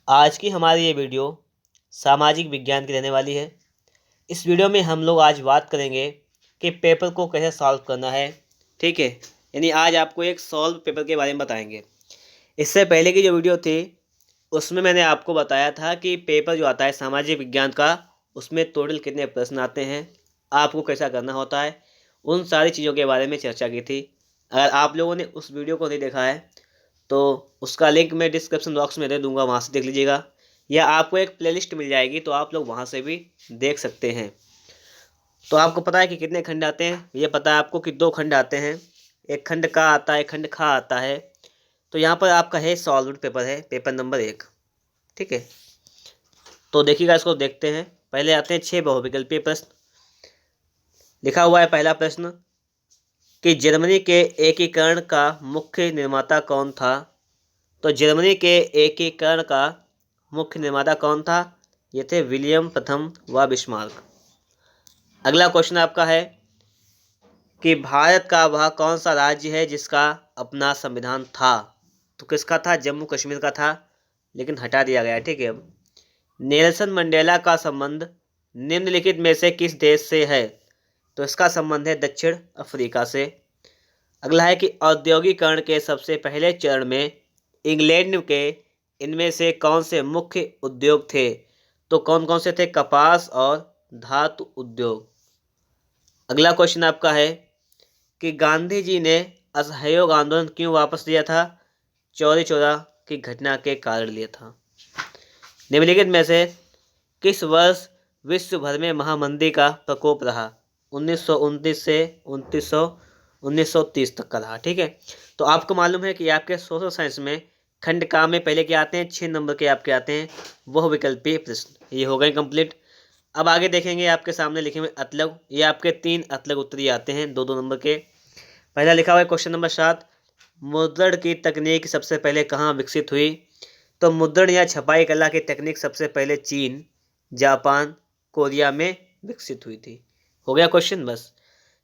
आज की हमारी ये वीडियो सामाजिक विज्ञान की रहने वाली है। इस वीडियो में हम लोग आज बात करेंगे कि पेपर को कैसे सॉल्व करना है। ठीक है, यानी आज आपको एक सॉल्व पेपर के बारे में बताएंगे। इससे पहले की जो वीडियो थी उसमें मैंने आपको बताया था कि पेपर जो आता है सामाजिक विज्ञान का, उसमें टोटल कितने प्रश्न आते हैं, आपको कैसा करना होता है, उन सारी चीज़ों के बारे में चर्चा की थी। अगर आप लोगों ने उस वीडियो को नहीं देखा है तो उसका लिंक मैं डिस्क्रिप्शन बॉक्स में दे दूंगा, वहाँ से देख लीजिएगा, या आपको एक प्लेलिस्ट मिल जाएगी तो आप लोग वहाँ से भी देख सकते हैं। तो आपको पता है कि कितने खंड आते हैं, ये पता है आपको कि 2 खंड आते हैं, एक खंड का आता है, एक खंड खा आता है। तो यहाँ पर आपका है सॉल्व्ड पेपर है, पेपर नंबर 1। ठीक है, तो देखिएगा, इसको देखते हैं। पहले आते हैं 6 बहुविकल्पीय प्रश्न। लिखा हुआ है पहला प्रश्न कि जर्मनी के एकीकरण का मुख्य निर्माता कौन था। तो जर्मनी के एकीकरण का मुख्य निर्माता कौन था? ये थे विलियम प्रथम व बिस्मार्क। अगला क्वेश्चन आपका है कि भारत का वह कौन सा राज्य है जिसका अपना संविधान था। तो किसका था? जम्मू कश्मीर का था, लेकिन हटा दिया गया। ठीक है, अब नेल्सन मंडेला का संबंध निम्नलिखित में से किस देश से है? तो इसका संबंध है दक्षिण अफ्रीका से। अगला है कि औद्योगिकरण के सबसे पहले चरण में इंग्लैंड के इनमें से कौन से मुख्य उद्योग थे? तो कौन कौन से थे? कपास और धातु उद्योग। अगला क्वेश्चन आपका है कि गांधी जी ने असहयोग आंदोलन क्यों वापस लिया था? चौरी चौरा की घटना के कारण लिया था। निम्नलिखित में से किस वर्ष विश्व भर में महामंदी का प्रकोप रहा? 1929 से 1930 तक का रहा। ठीक है, तो आपको मालूम है कि आपके सोशल साइंस में खंड का में पहले क्या आते हैं? 6 नंबर के आपके आते हैं वह विकल्पीय प्रश्न। ये हो गए कंप्लीट। अब आगे देखेंगे, आपके सामने लिखे हुए अतलग, ये आपके 3 अतलग उत्तरीय आते हैं 2-2 नंबर के। पहला लिखा हुआ है क्वेश्चन नंबर 7, मुद्रण की तकनीक सबसे पहले कहाँ विकसित हुई? तो मुद्रण या छपाई कला की तकनीक सबसे पहले चीन, जापान, कोरिया में विकसित हुई थी। हो गया क्वेश्चन। बस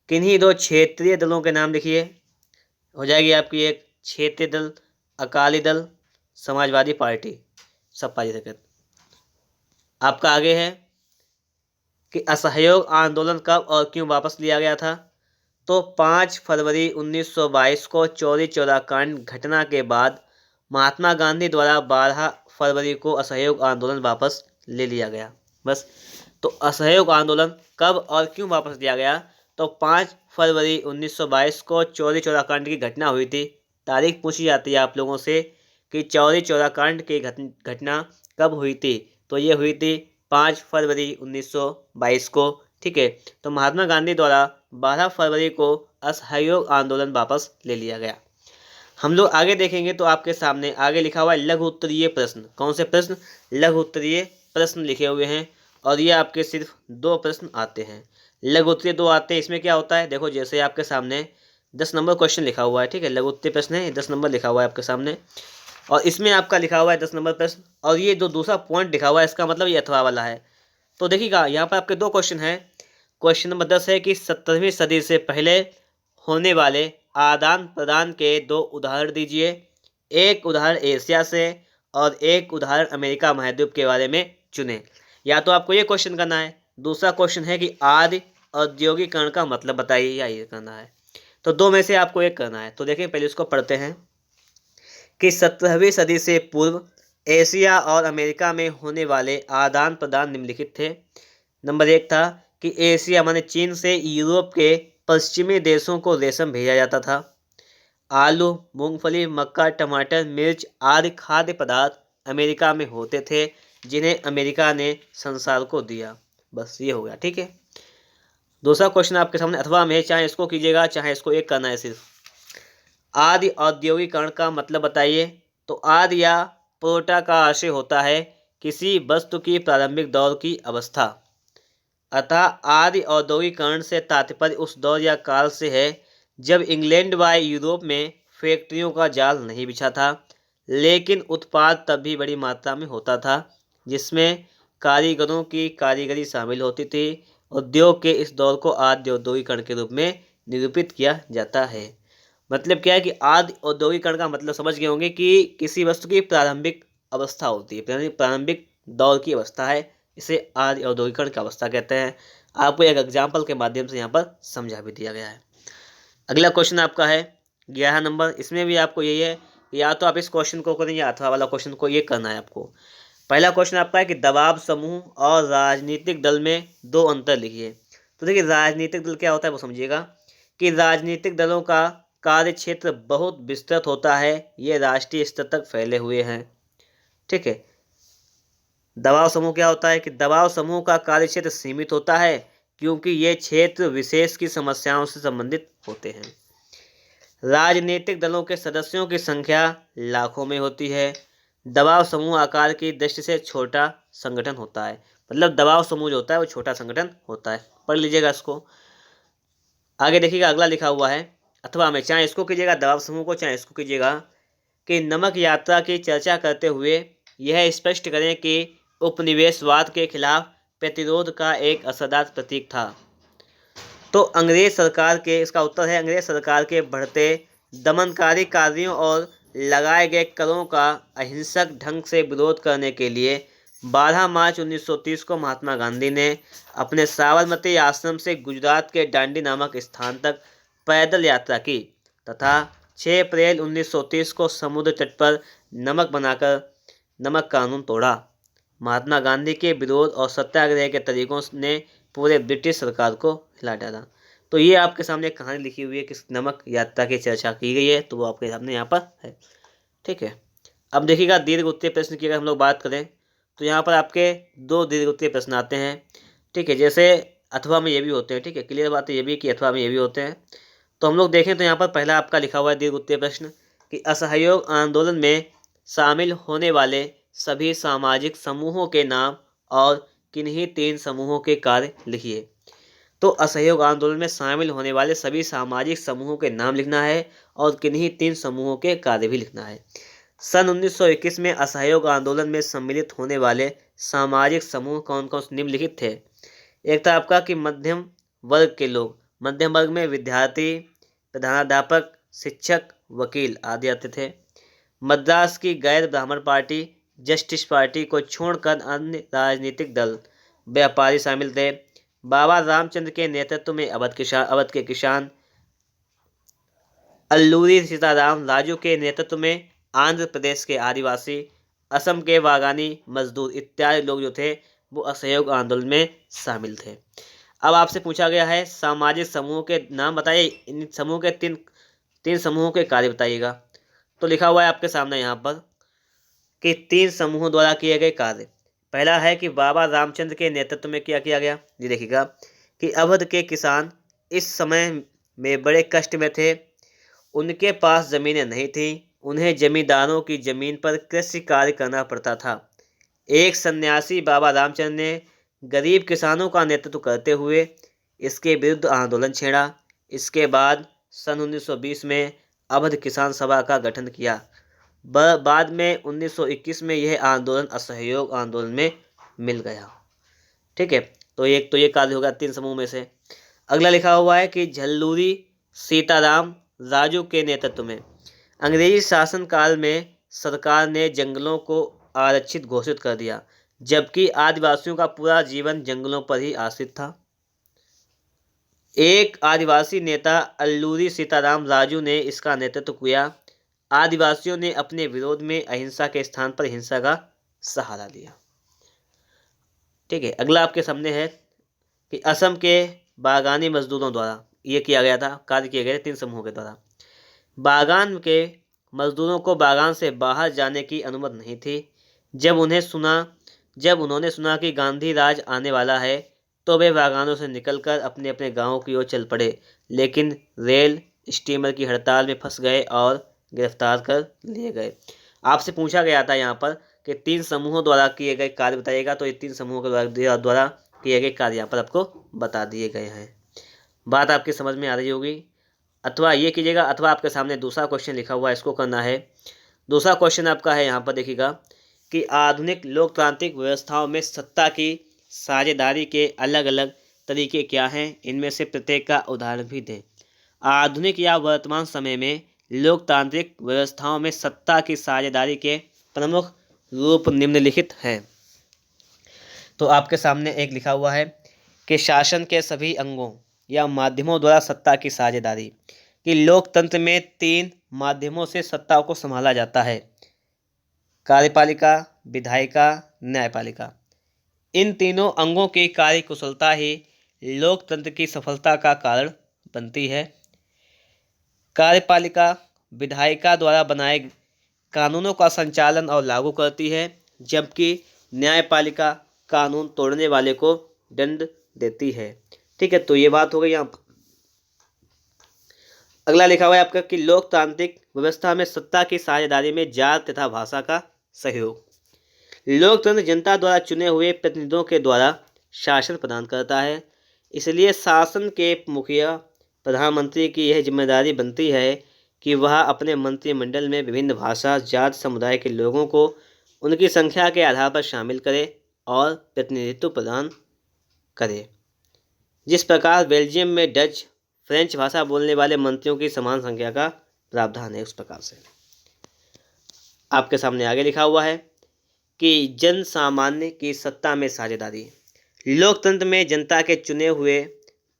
किन्हीं 2 क्षेत्रीय दलों के नाम लिखिए। हो जाएगी आपकी एक क्षेत्रीय दल अकाली दल, समाजवादी पार्टी, सपा जगत। आपका आगे है कि असहयोग आंदोलन कब और क्यों वापस लिया गया था? तो 5 फरवरी 1922 को चौरी चौरा कांड घटना के बाद महात्मा गांधी द्वारा 12 फरवरी को असहयोग आंदोलन वापस ले लिया गया। बस, तो असहयोग आंदोलन कब और क्यों वापस लिया गया? तो 5 फरवरी 1922 को चौरी चौरा कांड की घटना हुई थी। तारीख पूछी जाती है आप लोगों से कि चौरी चौरा कांड की घटना कब हुई थी। तो ये हुई थी 5 फरवरी 1922 को। ठीक है, तो महात्मा गांधी द्वारा 12 फरवरी को असहयोग आंदोलन वापस ले लिया गया। हम लोग आगे देखेंगे तो आपके सामने आगे लिखा हुआ है लघु उत्तरीय प्रश्न। कौन से प्रश्न? लघु उत्तरीय प्रश्न लिखे हुए हैं, और ये आपके सिर्फ 2 प्रश्न आते हैं। लघु उत्तरीय 2 आते हैं। इसमें क्या होता है, देखो, जैसे आपके सामने 10 नंबर क्वेश्चन लिखा हुआ है। ठीक है, लघु उत्तरीय प्रश्न है, 10 नंबर लिखा हुआ है आपके सामने, और इसमें आपका लिखा हुआ है 10 नंबर प्रश्न, और ये जो दूसरा पॉइंट लिखा हुआ है इसका मतलब ये अथवा वाला है। तो देखिएगा, यहाँ पर आपके 2 क्वेश्चन हैं। क्वेश्चन नंबर 10 है कि 17वीं सदी से पहले होने वाले आदान प्रदान के 2 उदाहरण दीजिए। एक उदाहरण एशिया से और एक उदाहरण अमेरिका महाद्वीप के बारे में चुनें। या तो आपको ये क्वेश्चन करना है, दूसरा क्वेश्चन है कि आदि औद्योगिकरण का मतलब बताइए, या ये करना है। तो 2 में से आपको एक करना है। तो देखिए, पहले इसको पढ़ते हैं कि 17वीं सदी से पूर्व एशिया और अमेरिका में होने वाले आदान प्रदान निम्नलिखित थे। नंबर 1 था कि एशिया माने चीन से यूरोप के पश्चिमी देशों को रेशम भेजा जाता था। आलू, मूंगफली, मक्का, टमाटर, मिर्च आदि खाद्य पदार्थ अमेरिका में होते थे, जिन्हें अमेरिका ने संसार को दिया। बस ये हो गया। ठीक है, दूसरा क्वेश्चन आपके सामने अथवा में, चाहे इसको कीजिएगा चाहे इसको एक करना है सिर्फ। आदि औद्योगिकरण का मतलब बताइए। तो आदि या प्रोटा का आशय होता है किसी वस्तु की प्रारंभिक दौर की अवस्था। अतः आदि औद्योगिकरण से तात्पर्य उस दौर या काल से है जब इंग्लैंड व यूरोप में फैक्ट्रियों का जाल नहीं बिछा था, लेकिन उत्पाद तब भी बड़ी मात्रा में होता था, जिसमें कारीगरों की कारीगरी शामिल होती थी। उद्योग के इस दौर को आदि औद्योगिकरण के रूप में निरूपित किया जाता है। मतलब क्या है कि आदि औद्योगिकरण का मतलब समझ गए होंगे कि किसी वस्तु की प्रारंभिक अवस्था होती है, यानी प्रारंभिक दौर की अवस्था है। इसे आदि औद्योगिकरण की अवस्था कहते हैं। आपको एक एग्जाम्पल के माध्यम से यहाँ पर समझा भी दिया गया है। अगला क्वेश्चन आपका है 11 नंबर। इसमें भी आपको यही है, या तो आप इस क्वेश्चन को करें या अथवा वाला क्वेश्चन को ये करना है आपको। पहला क्वेश्चन आपका है कि दबाव समूह और राजनीतिक दल में दो अंतर लिखिए। तो देखिए, राजनीतिक दल क्या होता है वो समझिएगा कि राजनीतिक दलों का कार्य क्षेत्र बहुत विस्तृत होता है, ये राष्ट्रीय स्तर तक फैले हुए हैं। ठीक है। दबाव समूह क्या होता है कि दबाव समूह का कार्य क्षेत्र सीमित होता है, क्योंकि ये क्षेत्र विशेष की समस्याओं से संबंधित होते हैं। राजनीतिक दलों के सदस्यों की संख्या लाखों में होती है। दबाव समूह आकार की दृष्टि से छोटा संगठन होता है, मतलब दबाव समूह जो होता है वो छोटा संगठन होता है। पढ़ लीजिएगा इसको। आगे देखिएगा, अगला लिखा हुआ है अथवा में, चाहे इसको कीजिएगा दबाव समूह को, चाहे इसको कीजिएगा, कि नमक यात्रा की चर्चा करते हुए यह स्पष्ट करें कि उपनिवेशवाद के खिलाफ प्रतिरोध का एक असरदार प्रतीक था। तो अंग्रेज सरकार के, इसका उत्तर है अंग्रेज सरकार के बढ़ते दमनकारी कार्यों और लगाए गए करों का अहिंसक ढंग से विरोध करने के लिए 12 मार्च 1930 को महात्मा गांधी ने अपने साबरमती आश्रम से गुजरात के डांडी नामक स्थान तक पैदल यात्रा की तथा 6 अप्रैल 1930 को समुद्र तट पर नमक बनाकर नमक कानून तोड़ा। महात्मा गांधी के विरोध और सत्याग्रह के तरीकों ने पूरे ब्रिटिश सरकार को हिला डाला। तो ये आपके सामने एक कहानी लिखी हुई है कि नमक यात्रा की चर्चा की गई है, तो वो आपके सामने यहाँ पर है। ठीक है। अब देखिएगा, दीर्घ उत्तरीय प्रश्न की अगर हम लोग बात करें तो यहाँ पर आपके दो दीर्घ उत्तरीय प्रश्न आते हैं। ठीक है, जैसे अथवा में ये भी होते हैं। ठीक है, क्लियर बात है ये भी कि अथवा में ये भी होते हैं। तो हम लोग देखें तो यहाँ पर पहला आपका लिखा हुआ है दीर्घ उत्तरीय प्रश्न कि असहयोग आंदोलन में शामिल होने वाले सभी सामाजिक समूहों के नाम और किन्हीं 3 समूहों के कार्य लिखिए। तो असहयोग आंदोलन में शामिल होने वाले सभी सामाजिक समूहों के नाम लिखना है और किन्हीं 3 समूहों के कार्य भी लिखना है। सन 1921 में असहयोग आंदोलन में सम्मिलित होने वाले सामाजिक समूह कौन कौन से निम्नलिखित थे। एक था आपका कि मध्यम वर्ग के लोग, मध्यम वर्ग में विद्यार्थी, प्रधानाध्यापक, शिक्षक, वकील आदि आते थे। मद्रास की गैर ब्राह्मण पार्टी जस्टिस पार्टी को छोड़कर अन्य राजनीतिक दल, व्यापारी शामिल थे। बाबा रामचंद्र के नेतृत्व में अवध के किसान, अल्लूरी सीताराम राजू के नेतृत्व में आंध्र प्रदेश के आदिवासी, असम के बागानी मजदूर इत्यादि लोग जो थे वो असहयोग आंदोलन में शामिल थे। अब आपसे पूछा गया है सामाजिक समूह के नाम बताइए, इन समूह के तीन समूहों के कार्य बताइएगा। तो लिखा हुआ है आपके सामने यहाँ पर कि 3 समूहों द्वारा किए गए कार्य। पहला है कि बाबा रामचंद्र के नेतृत्व में क्या किया गया, ये देखिएगा कि अवध के किसान इस समय में बड़े कष्ट में थे। उनके पास ज़मीनें नहीं थीं, उन्हें जमींदारों की ज़मीन पर कृषि कार्य करना पड़ता था। एक सन्यासी बाबा रामचंद्र ने गरीब किसानों का नेतृत्व करते हुए इसके विरुद्ध आंदोलन छेड़ा। इसके बाद सन 1920 में अवध किसान सभा का गठन किया। बाद में 1921 में यह आंदोलन असहयोग आंदोलन में मिल गया। ठीक है, तो एक तो ये कार्य होगा 3 समूह में से। अगला लिखा हुआ है कि झल्लूरी सीताराम राजू के नेतृत्व में अंग्रेजी शासन काल में सरकार ने जंगलों को आरक्षित घोषित कर दिया, जबकि आदिवासियों का पूरा जीवन जंगलों पर ही आश्रित था। एक आदिवासी नेता अल्लूरी सीताराम राजू ने इसका नेतृत्व किया। आदिवासियों ने अपने विरोध में अहिंसा के स्थान पर हिंसा का सहारा लिया। ठीक है, अगला आपके सामने है कि असम के बागानी मजदूरों द्वारा ये किया गया था, कार्य किए गए 3 समूहों के द्वारा। बागान के मजदूरों को बागान से बाहर जाने की अनुमति नहीं थी। जब उन्होंने सुना कि गांधी राज आने वाला है तो वे बागानों से निकलकर अपने अपने गांवों की ओर चल पड़े, लेकिन रेल स्टीमर की हड़ताल में फंस गए और गिरफ्तार कर लिए गए। आपसे पूछा गया था यहाँ पर कि 3 समूहों द्वारा किए गए कार्य बताइएगा, तो ये 3 समूहों के द्वारा किए गए कार्य यहाँ पर आपको बता दिए गए हैं। बात आपकी समझ में आ रही होगी। अथवा ये कीजिएगा, अथवा आपके सामने दूसरा क्वेश्चन लिखा हुआ है, इसको करना है। दूसरा क्वेश्चन आपका है यहाँ पर देखिएगा कि आधुनिक लोकतांत्रिक व्यवस्थाओं में सत्ता की साझेदारी के अलग अलग तरीके क्या हैं, इनमें से प्रत्येक का उदाहरण भी दें। आधुनिक या वर्तमान समय में लोकतांत्रिक व्यवस्थाओं में सत्ता की साझेदारी के प्रमुख रूप निम्नलिखित हैं। तो आपके सामने एक लिखा हुआ है कि शासन के सभी अंगों या माध्यमों द्वारा सत्ता की साझेदारी। कि लोकतंत्र में 3 माध्यमों से सत्ता को संभाला जाता है: कार्यपालिका, विधायिका, न्यायपालिका। इन तीनों अंगों की कार्यकुशलता ही लोकतंत्र की सफलता का कारण बनती है। कार्यपालिका विधायिका द्वारा बनाए कानूनों का संचालन और लागू करती है, जबकि न्यायपालिका कानून तोड़ने वाले को दंड देती है। ठीक है, तो ये बात हो गई यहाँ पर। अगला लिखा हुआ है आपका कि लोकतांत्रिक व्यवस्था में सत्ता की साझेदारी में जात तथा भाषा का सहयोग। लोकतंत्र जनता द्वारा चुने हुए प्रतिनिधियों के द्वारा शासन प्रदान करता है, इसलिए शासन के मुखिया प्रधानमंत्री की यह जिम्मेदारी बनती है कि वह अपने मंत्रिमंडल में विभिन्न भाषा जात समुदाय के लोगों को उनकी संख्या के आधार पर शामिल करे और प्रतिनिधित्व प्रदान करे। जिस प्रकार बेल्जियम में डच फ्रेंच भाषा बोलने वाले मंत्रियों की समान संख्या का प्रावधान है, उस प्रकार से। आपके सामने आगे लिखा हुआ है कि जन सामान्य की सत्ता में साझेदारी। लोकतंत्र में जनता के चुने हुए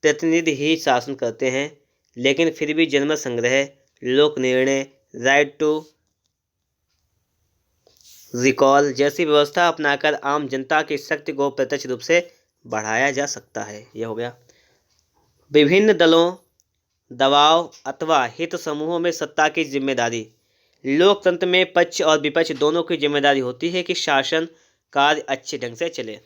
प्रतिनिधि ही शासन करते हैं, लेकिन फिर भी जनमत संग्रह, लोक निर्णय, राइट टू रिकॉल जैसी व्यवस्था अपनाकर आम जनता की शक्ति को प्रत्यक्ष रूप से बढ़ाया जा सकता है। यह हो गया। विभिन्न दलों, दबाव अथवा हित समूहों में सत्ता की जिम्मेदारी। लोकतंत्र में पक्ष और विपक्ष दोनों की जिम्मेदारी होती है कि शासन कार्य अच्छे ढंग से चले।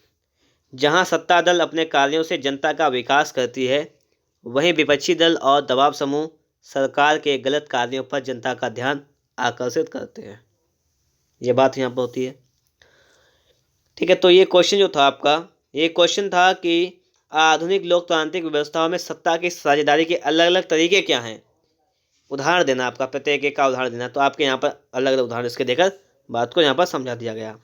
जहां सत्ता दल अपने कार्यों से जनता का विकास करती है, वहीं विपक्षी दल और दबाव समूह सरकार के गलत कार्यों पर जनता का ध्यान आकर्षित करते हैं। ये बात यहाँ पर होती है। ठीक है, तो ये क्वेश्चन जो था आपका, ये क्वेश्चन था कि आधुनिक लोकतांत्रिक व्यवस्थाओं में सत्ता की साझेदारी के अलग अलग तरीके क्या हैं। उदाहरण देना आपका, प्रत्येक एक का उदाहरण देना। तो आपके यहाँ पर अलग अलग उदाहरण इसके देकर बात को यहाँ पर समझा दिया गया।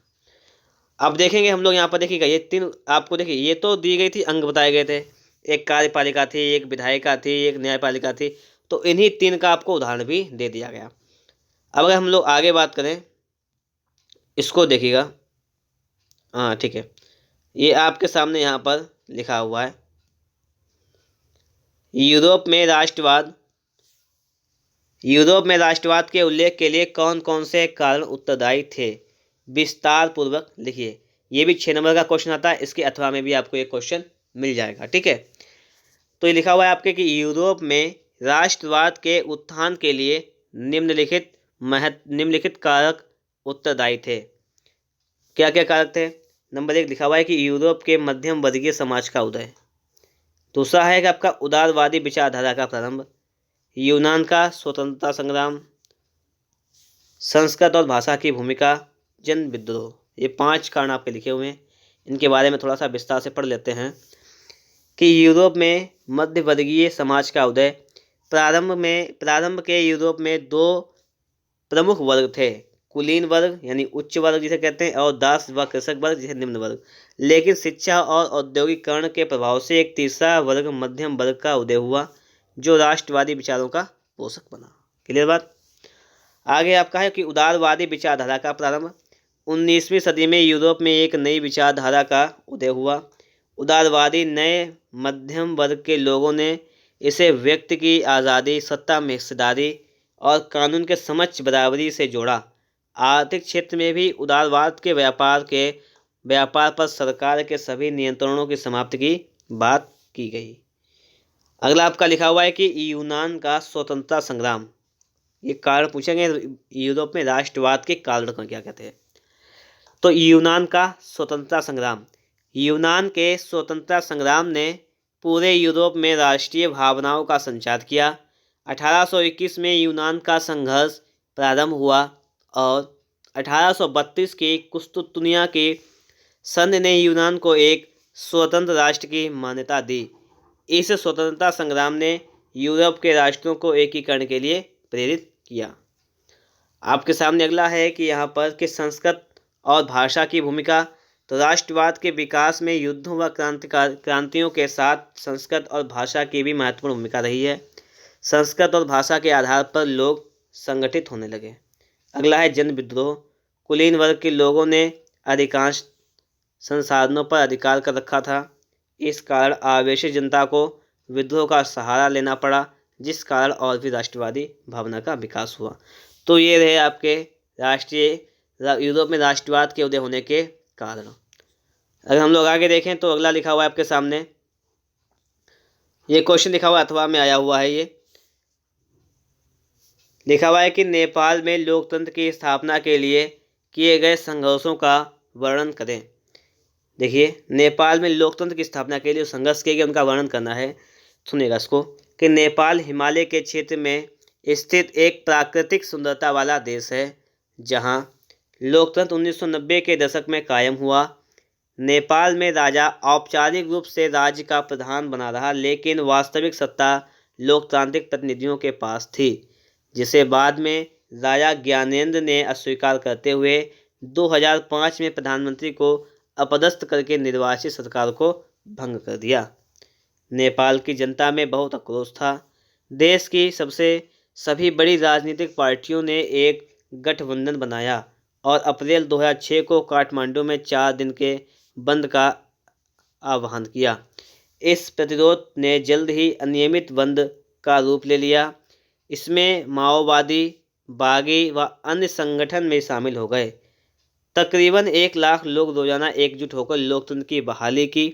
अब देखेंगे हम लोग यहाँ पर, देखिएगा ये 3 आपको देखिए, ये तो दी गई थी, अंग बताए गए थे। एक कार्यपालिका थी, एक विधायिका थी, एक न्यायपालिका थी। तो इन्हीं 3 का आपको उदाहरण भी दे दिया गया। अब अगर हम लोग आगे बात करें, इसको देखिएगा। हाँ ठीक है, ये आपके सामने यहाँ पर लिखा हुआ है, यूरोप में राष्ट्रवाद के उल्लेख के लिए कौन कौन से कारण उत्तरदायी थे, विस्तार पूर्वक लिखिए। ये भी 6 नंबर का क्वेश्चन आता है, इसके अथवा में भी आपको एक क्वेश्चन मिल जाएगा। ठीक है, तो ये लिखा हुआ है आपके कि यूरोप में राष्ट्रवाद के उत्थान के लिए निम्नलिखित कारक उत्तरदायी थे। क्या क्या कारक थे? नंबर 1 लिखा हुआ है कि यूरोप के मध्यम वर्गीय समाज का उदय। दूसरा है कि आपका उदारवादी विचारधारा का प्रारंभ, यूनान का स्वतंत्रता संग्राम, संस्कृत और भाषा की भूमिका, जन विद्रोह। ये 5 कारण आपके लिखे हुए हैं। इनके बारे में थोड़ा सा विस्तार से पढ़ लेते हैं कि यूरोप में मध्यवर्गीय समाज का उदय। प्रारंभ के यूरोप में 2 प्रमुख वर्ग थे, कुलीन वर्ग यानी उच्च वर्ग जिसे कहते हैं, और दास व कृषक वर्ग जिसे निम्न वर्ग। लेकिन शिक्षा और औद्योगिकरण के प्रभाव से एक तीसरा वर्ग मध्यम वर्ग का उदय हुआ, जो राष्ट्रवादी विचारों का पोषक बना। क्लियर बात? आगे आपका है कि उदारवादी विचारधारा का प्रारंभ। 19वीं सदी में यूरोप में एक नई विचारधारा का उदय हुआ। उदारवादी नए मध्यम वर्ग के लोगों ने इसे व्यक्ति की आज़ादी, सत्ता में हिस्सेदारी और कानून के समक्ष बराबरी से जोड़ा। आर्थिक क्षेत्र में भी उदारवाद के व्यापार पर सरकार के सभी नियंत्रणों की समाप्ति की बात की गई। अगला आपका लिखा हुआ है कि यूनान का स्वतंत्रता संग्राम। ये कारण पूछेंगे, यूरोप में राष्ट्रवाद के कारण क्या कहते हैं। तो यूनान का स्वतंत्रता संग्राम। यूनान के स्वतंत्रता संग्राम ने पूरे यूरोप में राष्ट्रीय भावनाओं का संचार किया। 1821 में यूनान का संघर्ष प्रारंभ हुआ और 1832 की कुस्तुतुनिया की संधि ने यूनान को एक स्वतंत्र राष्ट्र की मान्यता दी। इस स्वतंत्रता संग्राम ने यूरोप के राष्ट्रों को एकीकरण के लिए प्रेरित किया। आपके सामने अगला है कि यहाँ पर कि संस्कृत और भाषा की भूमिका। तो राष्ट्रवाद के विकास में युद्धों व क्रांतियों के साथ संस्कृत और भाषा की भी महत्वपूर्ण भूमिका रही है। संस्कृत और भाषा के आधार पर लोग संगठित होने लगे। अगला है जन विद्रोह। कुलीन वर्ग के लोगों ने अधिकांश संसाधनों पर अधिकार कर रखा था। इस कारण आवेशित जनता को विद्रोह का सहारा लेना पड़ा, जिस कारण और भी राष्ट्रवादी भावना का विकास हुआ। तो ये रहे आपके यूरोप में राष्ट्रवाद के उदय होने के कारण। अगर हम लोग आगे देखें तो अगला लिखा हुआ है आपके सामने, ये क्वेश्चन लिखा हुआ अथवा में आया हुआ है। ये लिखा हुआ है कि नेपाल में लोकतंत्र की स्थापना के लिए किए गए संघर्षों का वर्णन करें। देखिए, नेपाल में लोकतंत्र की स्थापना के लिए संघर्ष किए गए उनका वर्णन करना है। सुनिएगा इसको कि नेपाल हिमालय के क्षेत्र में स्थित एक प्राकृतिक सुंदरता वाला देश है, जहां लोकतंत्र 1990 के दशक में कायम हुआ। नेपाल में राजा औपचारिक रूप से राज्य का प्रधान बना रहा, लेकिन वास्तविक सत्ता लोकतांत्रिक प्रतिनिधियों के पास थी, जिसे बाद में राजा ज्ञानेंद्र ने अस्वीकार करते हुए 2005 में प्रधानमंत्री को अपदस्थ करके निर्वाचित सरकार को भंग कर दिया। नेपाल की जनता में बहुत आक्रोश था। देश की सभी बड़ी राजनीतिक पार्टियों ने एक गठबंधन बनाया और अप्रैल 2006 को काठमांडू में 4 दिन के बंद का आह्वान किया। इस प्रतिरोध ने जल्द ही अनियमित बंद का रूप ले लिया। इसमें माओवादी, बागी व अन्य संगठन में शामिल हो गए। तकरीबन 1 लाख लोग रोजाना एकजुट होकर लोकतंत्र की बहाली की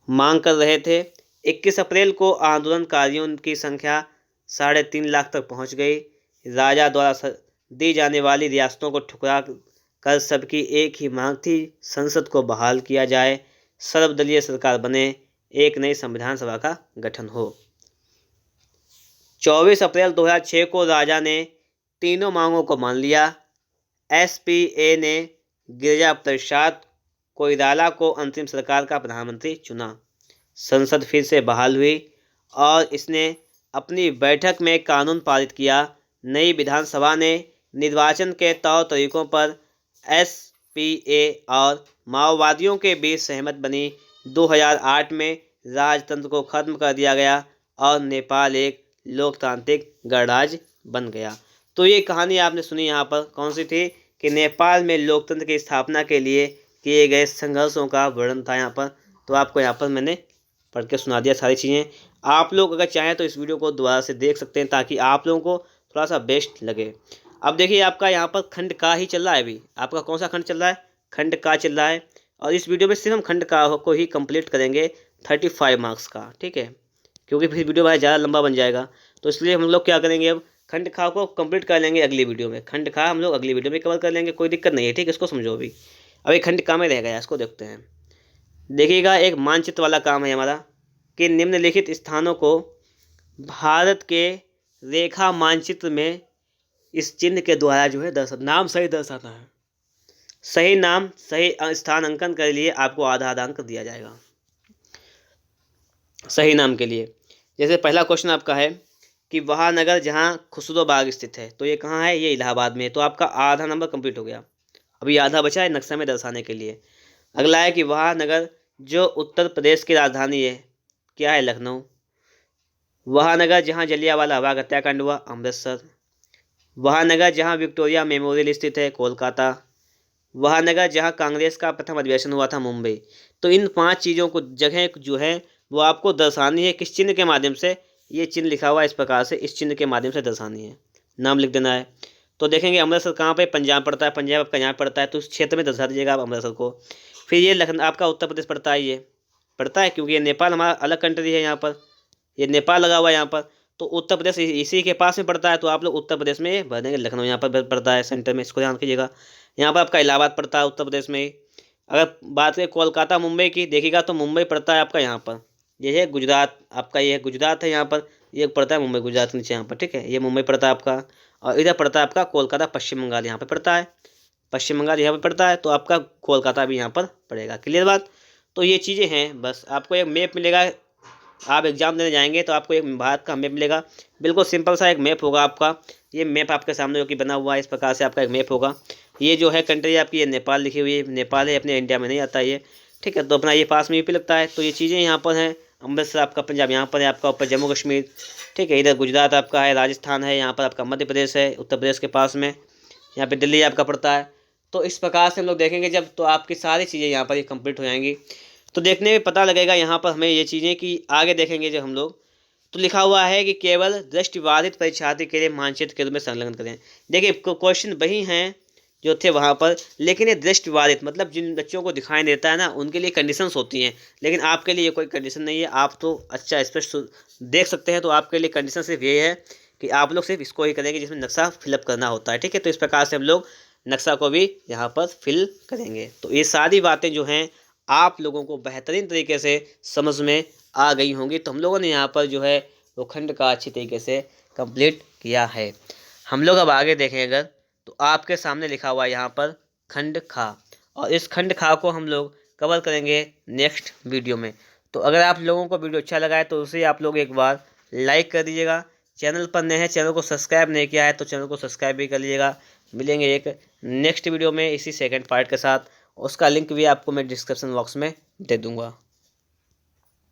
मांग कर रहे थे। 21 अप्रैल को आंदोलनकारियों की संख्या 3.5 लाख तक पहुंच गई। राजा द्वारा दी जाने वाली रियासतों को ठुकरा कर सबकी एक ही मांग थी, संसद को बहाल किया जाए, सर्वदलीय सरकार बने, एक नई संविधान सभा का गठन हो। 24 अप्रैल 2006 को राजा ने तीनों मांगों को मान लिया। एसपीए ने गिरिजा प्रसाद कोइराला को अंतरिम सरकार का प्रधानमंत्री चुना। संसद फिर से बहाल हुई और इसने अपनी बैठक में कानून पारित किया। नई विधानसभा ने निर्वाचन के तौर तरीकों पर एसपीए और माओवादियों के बीच सहमत बनी। 2008 में राजतंत्र को खत्म कर दिया गया और नेपाल एक लोकतांत्रिक गणराज्य बन गया। तो ये कहानी आपने सुनी यहाँ पर कौन सी थी कि नेपाल में लोकतंत्र की स्थापना के लिए किए गए संघर्षों का वर्णन था यहाँ पर। तो आपको यहाँ पर मैंने पढ़ के सुना दिया सारी चीज़ें। आप लोग अगर चाहें तो इस वीडियो को दोबारा से देख सकते हैं ताकि आप लोगों को थोड़ा सा बेस्ट लगे। अब देखिए, आपका यहाँ पर खंड का ही चल रहा है। अभी आपका कौन सा खंड चल रहा है? खंड का चल रहा है। और इस वीडियो में सिर्फ हम खंड का को ही कंप्लीट करेंगे 35 मार्क्स का, ठीक है, क्योंकि फिर वीडियो भाई ज़्यादा लंबा बन जाएगा। तो इसलिए हम लोग क्या करेंगे, अब खंड खा को कंप्लीट कर लेंगे अगली वीडियो में। खंड खा हम लोग अगली वीडियो में कवर कर लेंगे, कोई दिक्कत नहीं है, ठीक है। इसको समझो। अभी खंड का में रह गया, इसको देखते हैं। देखिएगा, एक मानचित्र वाला काम है हमारा कि निम्नलिखित स्थानों को भारत के रेखा मानचित्र में इस चिन्ह के द्वारा जो है नाम सही दर्शाता है। सही नाम सही स्थान अंकन के लिए आपको आधा अंक दिया जाएगा सही नाम के लिए। जैसे पहला क्वेश्चन आपका है कि वह नगर जहां खुसरो बाग स्थित है, तो ये कहाँ है? ये इलाहाबाद में है। तो आपका आधा नंबर कंप्लीट हो गया। अभी आधा बचा है नक्शा में दर्शाने के लिए। अगला है कि वह नगर जो उत्तर प्रदेश की राजधानी है, क्या है? लखनऊ। वह नगर जहां जलियांवाला बाग हत्याकांड हुआ, अमृतसर। वह नगर जहां विक्टोरिया मेमोरियल स्थित है, कोलकाता। वह नगर जहां कांग्रेस का प्रथम अधिवेशन हुआ था, मुंबई। तो इन 5 चीज़ों को जगह जो है वो आपको दर्शानी है किस चिन्ह के माध्यम से? ये चिन्ह लिखा हुआ है इस प्रकार से, इस चिन्ह के माध्यम से दर्शानी है, नाम लिख देना है। तो देखेंगे अमृतसर कहाँ पे? पंजाब पड़ता है। पंजाब आपका यहाँ पड़ता है, तो उस क्षेत्र में दर्शा दीजिएगा आप अमृतसर को। फिर ये लखनऊ आपका उत्तर प्रदेश पड़ता है, ये पड़ता है क्योंकि ये नेपाल हमारा अलग कंट्री है। यहाँ पर ये नेपाल लगा हुआ है यहाँ पर, तो उत्तर प्रदेश इसी के पास में पड़ता है। तो आप लोग उत्तर प्रदेश में भर देंगे। लखनऊ यहाँ पर पड़ता है सेंटर में, इसको ध्यान कीजिएगा। यहाँ पर आपका इलाहाबाद पड़ता है उत्तर प्रदेश में ही। अगर बात करें कोलकाता मुंबई की, देखिएगा तो मुंबई पड़ता है आपका यहाँ पर। ये है गुजरात, आपका ये है गुजरात है यहाँ पर, ये पड़ता है मुंबई, गुजरात के नीचे यहाँ पर, ठीक है। ये मुंबई पड़ता है आपका, और इधर पड़ता है आपका कोलकाता, पश्चिम बंगाल यहाँ पर पड़ता है। पश्चिम बंगाल यहाँ पर पड़ता है, तो आपका कोलकाता भी यहाँ पर पड़ेगा। क्लियर बात? तो ये चीज़ें हैं। बस आपको एक मैप मिलेगा, आप एग्जाम देने जाएंगे तो आपको एक भारत का मैप मिलेगा। बिल्कुल सिंपल सा एक मैप होगा आपका। ये मैप आपके सामने जो कि बना हुआ है, इस प्रकार से आपका एक मैप होगा। ये जो है कंट्री आपकी, ये नेपाल लिखी हुई है, नेपाल है, अपने इंडिया में नहीं आता ये, ठीक है। तो अपना ये पास में यूपी लगता है। तो ये चीज़ें यहाँ पर हैं। अमृतसर आपका पंजाब यहाँ पर है, आपका ऊपर जम्मू कश्मीर, ठीक है। इधर गुजरात आपका है, राजस्थान है, यहाँ पर आपका मध्य प्रदेश है, उत्तर प्रदेश के पास में। यहाँ पे दिल्ली आपका पड़ता है। तो इस प्रकार से हम लोग देखेंगे जब, तो आपकी सारी चीज़ें यहाँ पर ये कंप्लीट हो जाएंगी। तो देखने में पता लगेगा यहाँ पर हमें ये चीज़ें कि आगे देखेंगे जब हम लोग, तो लिखा हुआ है कि केवल दृष्टिबाधित परीक्षार्थी के लिए मानचित्र के रूप में संलग्न करें। देखिए क्वेश्चन वही हैं जो थे वहाँ पर, लेकिन ये दृष्टिबाधित मतलब जिन बच्चों को दिखाई देता है ना, उनके लिए कंडीशंस होती हैं, लेकिन आपके लिए कोई कंडीशन नहीं है। आप तो अच्छा स्पष्ट देख सकते हैं, तो आपके लिए कंडीशन सिर्फ ये है कि आप लोग सिर्फ इसको ही करेंगे जिसमें नक्शा फिलअप करना होता है। ठीक है, तो इस प्रकार से हम लोग नक्शा को भी यहाँ पर फिल करेंगे। तो ये सारी बातें जो हैं आप लोगों को बेहतरीन तरीके से समझ में आ गई होंगी। तो हम लोगों ने यहाँ पर जो है वो खंड का अच्छी तरीके से कंप्लीट किया है। हम लोग अब आगे देखें अगर, तो आपके सामने लिखा हुआ है यहाँ पर खंड खा, और इस खंड खा को हम लोग कवर करेंगे नेक्स्ट वीडियो में। तो अगर आप लोगों को वीडियो अच्छा लगा है तो उसे आप लोग एक बार लाइक कर दीजिएगा। चैनल पर नए हैं, चैनल को सब्सक्राइब नहीं किया है तो चैनल को सब्सक्राइब भी कर लीजिएगा। मिलेंगे एक नेक्स्ट वीडियो में इसी सेकंड पार्ट के साथ, उसका लिंक भी आपको मैं डिस्क्रिप्शन बॉक्स में दे दूँगा।